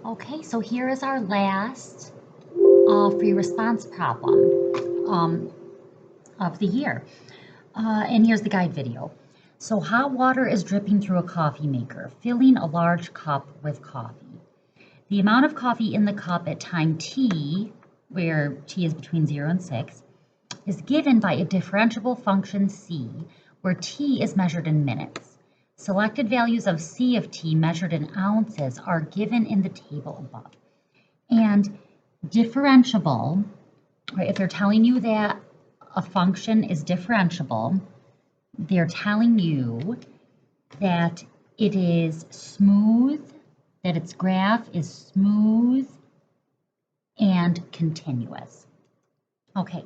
Okay, so here is our last free response problem of the year. And here's the guide video. So hot water is dripping through a coffee maker, filling a large cup with coffee. The amount of coffee in the cup at time t, where t is between 0 and 6, is given by a differentiable function c, where t is measured in minutes. Selected values of c of t measured in ounces are given in the table above. And differentiable, right, if they're telling you that a function is differentiable, they're telling you that it is smooth, that its graph is smooth and continuous. Okay,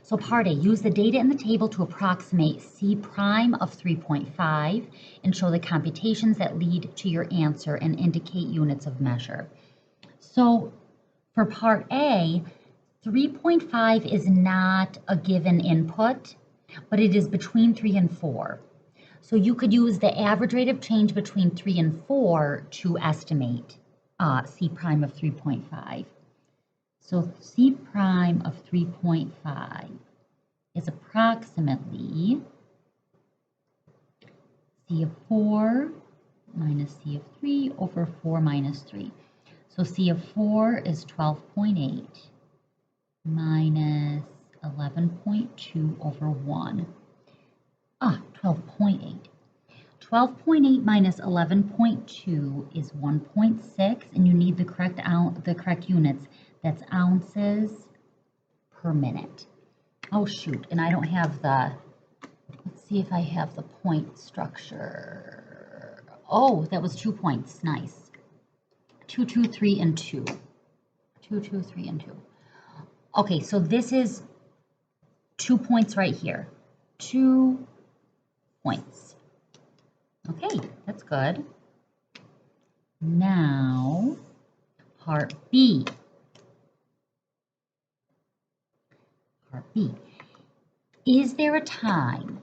so part A, use the data in the table to approximate C prime of 3.5 and show the computations that lead to your answer and indicate units of measure. So for part A, 3.5 is not a given input, but it is between 3 and 4. So you could use the average rate of change between 3 and 4 to estimate C prime of 3.5. So C prime of 3.5 is approximately C of 4 minus C of 3 over 4 minus 3. So C of 4 is 12.8 minus 11.2 over 1. 12.8. 12.8 minus 11.2 is 1.6, and you need the correct units. That's ounces per minute. Oh shoot, and I don't have the, let's see if I have the point structure. Oh, that was 2 points, nice. 2, 2, 3, and 2. 2, 2, 3, and 2. Okay, so this is 2 points right here. 2 points. Okay, that's good. Now, part B. Part B. Is there a time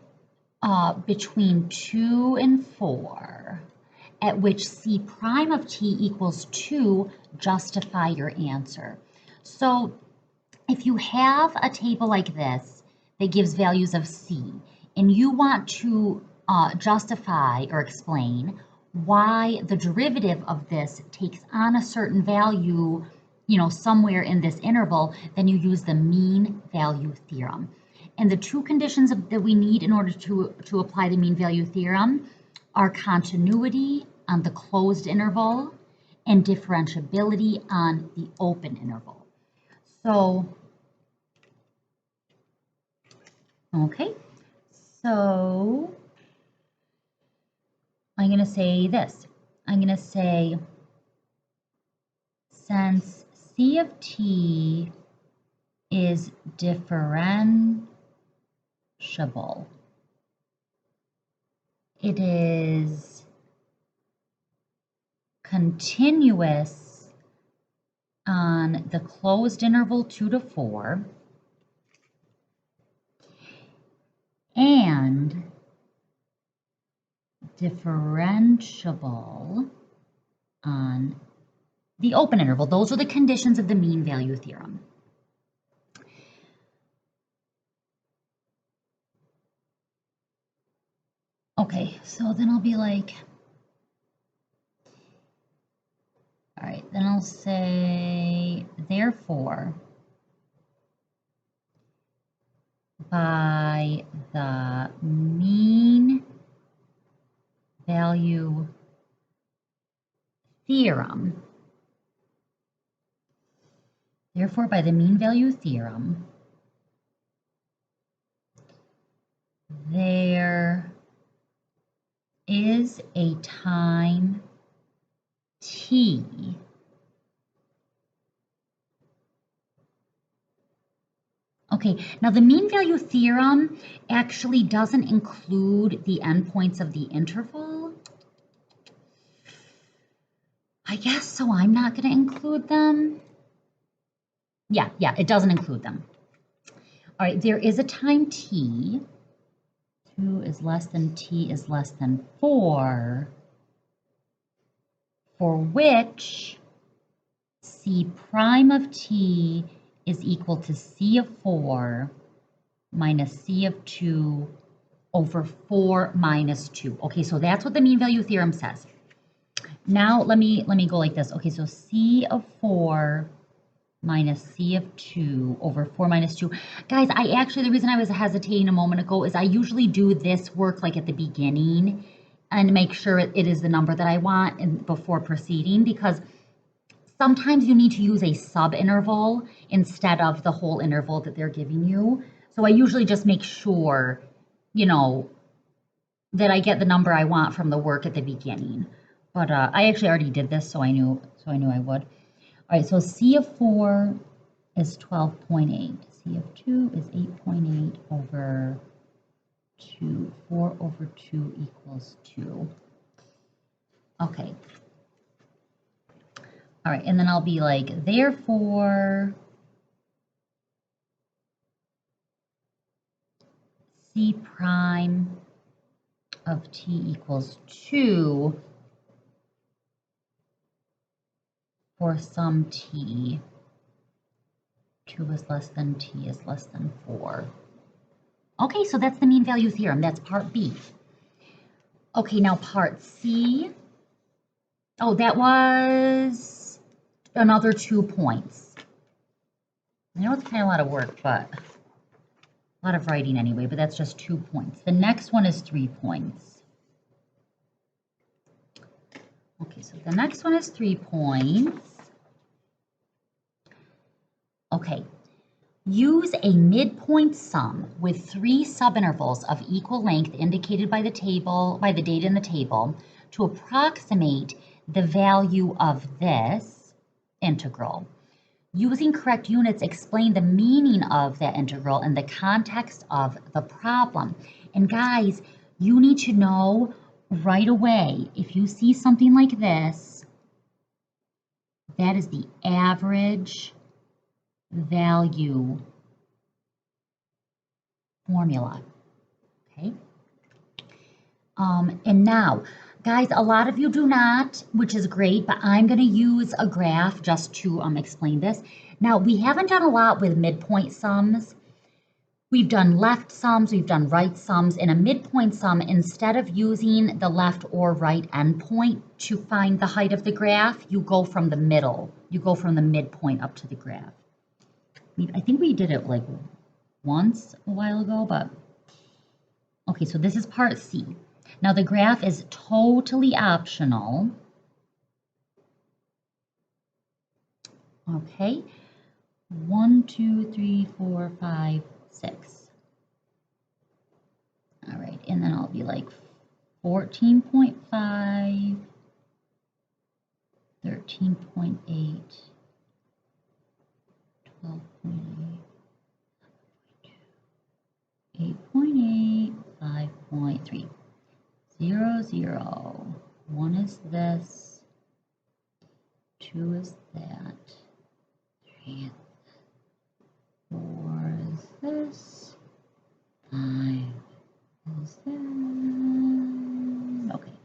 between 2 and 4 at which C prime of t equals 2 justify your answer? So if you have a table like this that gives values of C, and you want to justify or explain why the derivative of this takes on a certain value, somewhere in this interval, then you use the mean value theorem. And the two conditions that we need in order to apply the mean value theorem are continuity on the closed interval and differentiability on the open interval. So, okay, so I'm going to say this. I'm going to say, since C of t is differentiable, it is continuous on the closed interval 2 to 4, and differentiable on the open interval. Those are the conditions of the mean value theorem. Okay, so then I'll be like, all right, then I'll say, therefore, by the mean value theorem, therefore, by the mean value theorem, there is a time t Okay, now the mean value theorem actually doesn't include the endpoints of the interval. I guess so, I'm not going to include them. Yeah, it doesn't include them. All right, there is a time t. 2 is less than t is less than 4, for which C prime of t is equal to C of 4 minus C of 2 over 4 minus 2. Okay, so that's what the mean value theorem says. Now let me go like this. Okay, so C of 4 minus C of 2 over 4 minus 2. Guys, the reason I was hesitating a moment ago is I usually do this work like at the beginning and make sure it is the number that I want before proceeding, because sometimes you need to use a subinterval instead of the whole interval that they're giving you. So I usually just make sure, you know, that I get the number I want from the work at the beginning. But I actually already did this, so I knew I would. All right, so C of 4 is 12.8. C of 2 is 8.8 over 2. 4 over 2 equals 2. Okay. All right, and then I'll be like, therefore, C prime of t equals 2 for some t. 2 is less than t is less than 4. Okay, so that's the mean value theorem. That's part B. Okay, now part C. Oh, that was another 2 points. I know it's kind of a lot of work, but a lot of writing anyway, but that's just 2 points. The next one is 3 points. Okay, so the next one is 3 points. Okay, use a midpoint sum with 3 subintervals of equal length indicated by the data in the table to approximate the value of this integral. Using correct units, explain the meaning of that integral in the context of the problem. And guys, you need to know right away, if you see something like this, that is the average value formula, okay? And now, guys, a lot of you do not, which is great, but I'm going to use a graph just to explain this. Now, we haven't done a lot with midpoint sums. We've done left sums, we've done right sums. In a midpoint sum, instead of using the left or right endpoint to find the height of the graph, you go from the middle. You go from the midpoint up to the graph. I think we did it like once a while ago, but okay, so this is part C. Now the graph is totally optional. Okay, 1, 2, 3, 4, 5, 6. All right, and then I'll be like 14.5, 13.8, 12.8, 8.8, 5.3. 0, 0. 1 is this. 2 is that. 3 is that. 4 is this. 5 is that. Okay.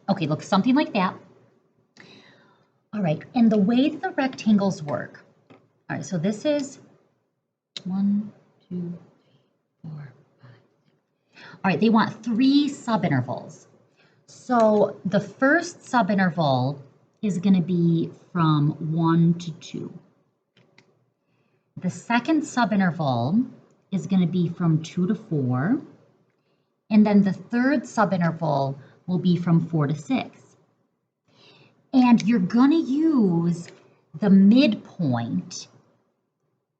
Okay, look, something like that. All right, and the way that the rectangles work. All right, so this is 1, 2, 3, 4, 5, 6. All right, they want 3 subintervals. So the first subinterval is going to be from 1 to 2. The second subinterval is going to be from 2 to 4. And then the third subinterval will be from 4 to 6. And you're going to use the midpoint,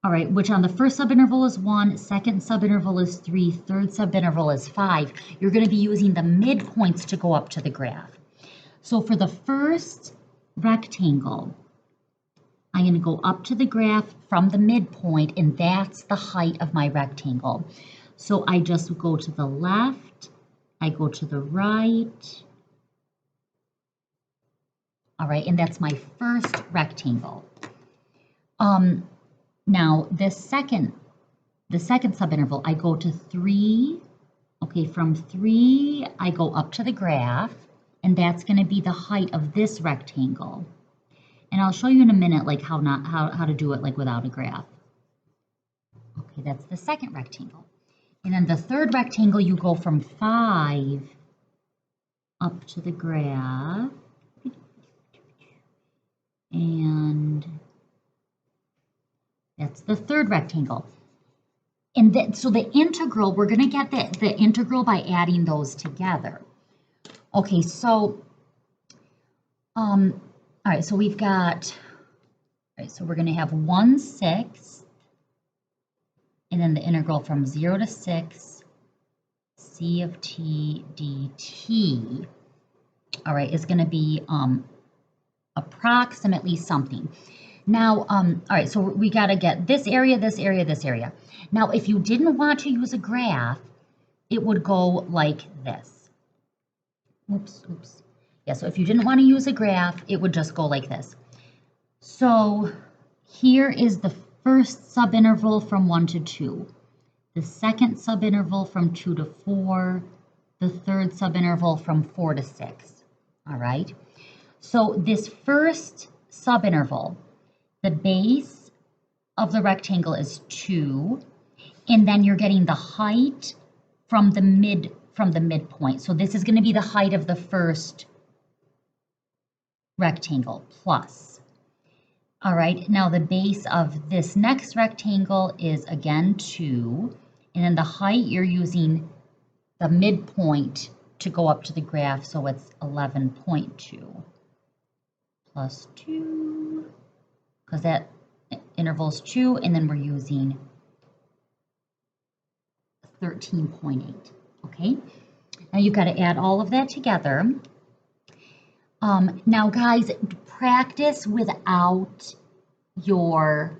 all right, which on the first subinterval is 1, second subinterval is 3, third subinterval is 5. You're going to be using the midpoints to go up to the graph. So for the first rectangle, I'm going to go up to the graph from the midpoint, and that's the height of my rectangle. So I just go to the left, I go to the right. All right, and that's my first rectangle. Now the second subinterval, I go to 3. Okay, from 3, I go up to the graph. and that's going to be the height of this rectangle. And I'll show you in a minute like how to do it like without a graph. Okay, that's the second rectangle. And then the third rectangle, you go from 5 up to the graph. And that's the third rectangle. And then, so the integral, we're going to get the integral by adding those together. Okay, so, all right, so we've got, all right, so we're going to have 1/6, and then the integral from 0 to 6, c of t dt, all right, is going to be approximately something. Now, all right, so we got to get this area, this area, this area. Now, if you didn't want to use a graph, it would go like this. Oops. Yeah, so if you didn't want to use a graph, it would just go like this. So here is the first subinterval from 1 to 2, the second subinterval from 2 to 4, the third subinterval from 4 to 6, all right? So this first subinterval, the base of the rectangle is 2, and then you're getting the height from the midpoint. So this is going to be the height of the first rectangle plus. All right, now the base of this next rectangle is again 2, and then the height you're using the midpoint to go up to the graph, so it's 11.2 plus 2, because that interval's 2, and then we're using 13.8, okay? Now you've got to add all of that together. Now guys, practice without your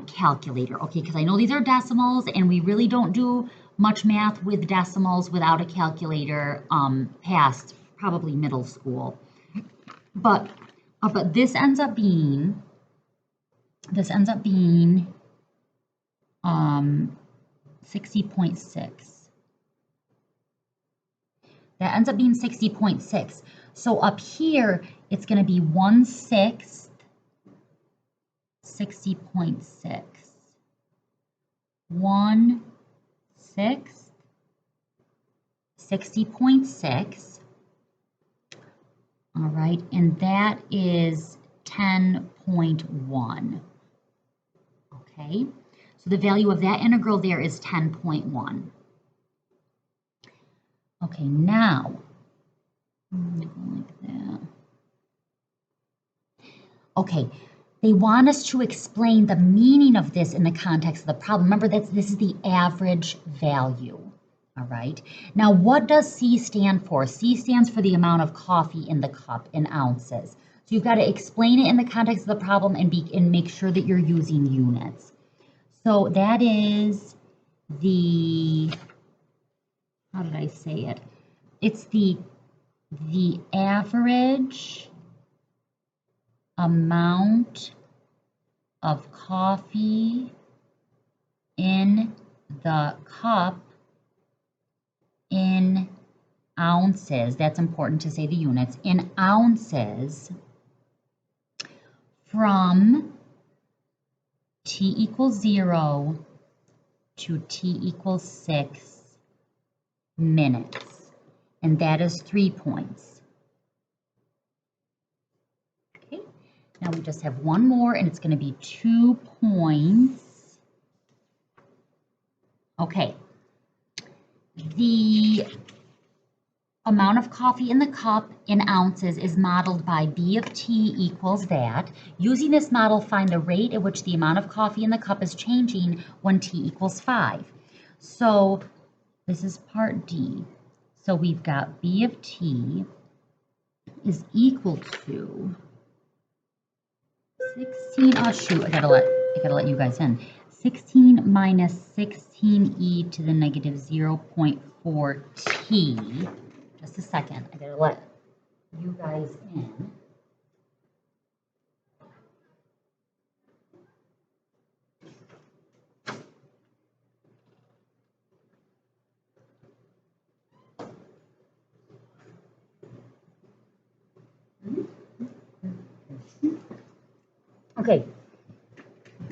calculator, okay? Because I know these are decimals, and we really don't do much math with decimals without a calculator past probably middle school. But this ends up being 60.6. That ends up being 60.6. So up here, it's going to be 1/6, 60.6. 1/6, 60.6. All right, and that is 10.1. Okay, so the value of that integral there is 10.1. Okay, now, like that. Okay, they want us to explain the meaning of this in the context of the problem. Remember that this is the average value, all right? Now, what does C stand for? C stands for the amount of coffee in the cup in ounces. So you've got to explain it in the context of the problem and make sure that you're using units. So that is the, how did I say it? It's the average amount of coffee in the cup in ounces. That's important to say the units. In ounces from t equals 0 to t equals 6 minutes. And that is 3 points. Okay, now we just have one more, and it's going to be 2 points. Okay, the amount of coffee in the cup in ounces is modeled by B of t equals that. Using this model, find the rate at which the amount of coffee in the cup is changing when t equals 5. So this is part D. So we've got B of t is equal to 16, oh shoot, I gotta let you guys in. 16 minus 16e to the negative 0.4t. Just a second, I gotta let you guys in. Okay,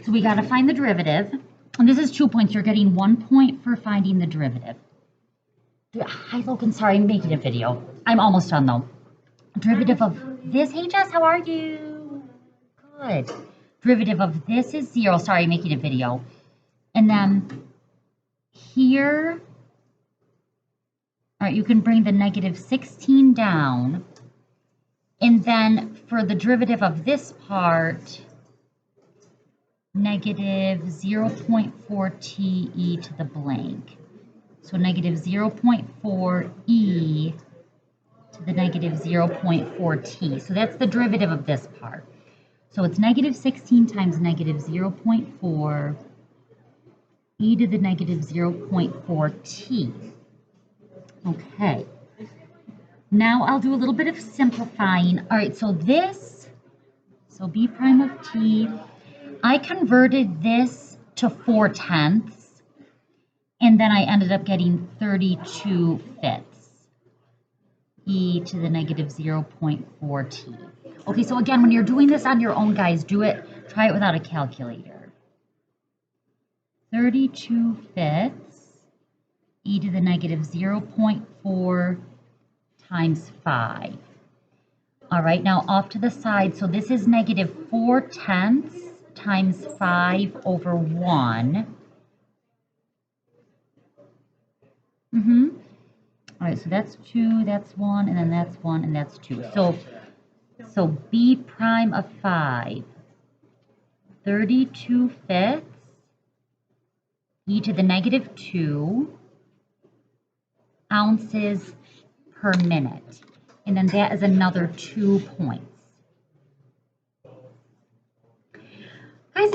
so we got to find the derivative. And this is 2 points. You're getting 1 point for finding the derivative. Hi, Logan. Sorry, I'm making a video. I'm almost done, though. Derivative of this. Hey, Jess, how are you? Good. Derivative of this is 0. Sorry, I'm making a video. And then here, all right, you can bring the negative 16 down. And then for the derivative of this part, negative 0.4t e to the blank. So negative 0.4 e to the negative 0.4t. So that's the derivative of this part. So it's negative 16 times negative 0.4 e to the negative 0.4t. Okay. Now I'll do a little bit of simplifying. All right, so this, so b prime of t, I converted this to 4/10, and then I ended up getting 32/5 e to the negative 0.4t. Okay, so again, when you're doing this on your own, guys, try it without a calculator. 32/5 e to the negative 0.4 times 5. All right, now off to the side, so this is negative 4/10 times 5 over 1. All right, so that's 2, that's 1, and then that's 1, and that's 2. So b prime of 5, 32/5 e to the negative 2 ounces per minute. And then that is another 2 points. Guys,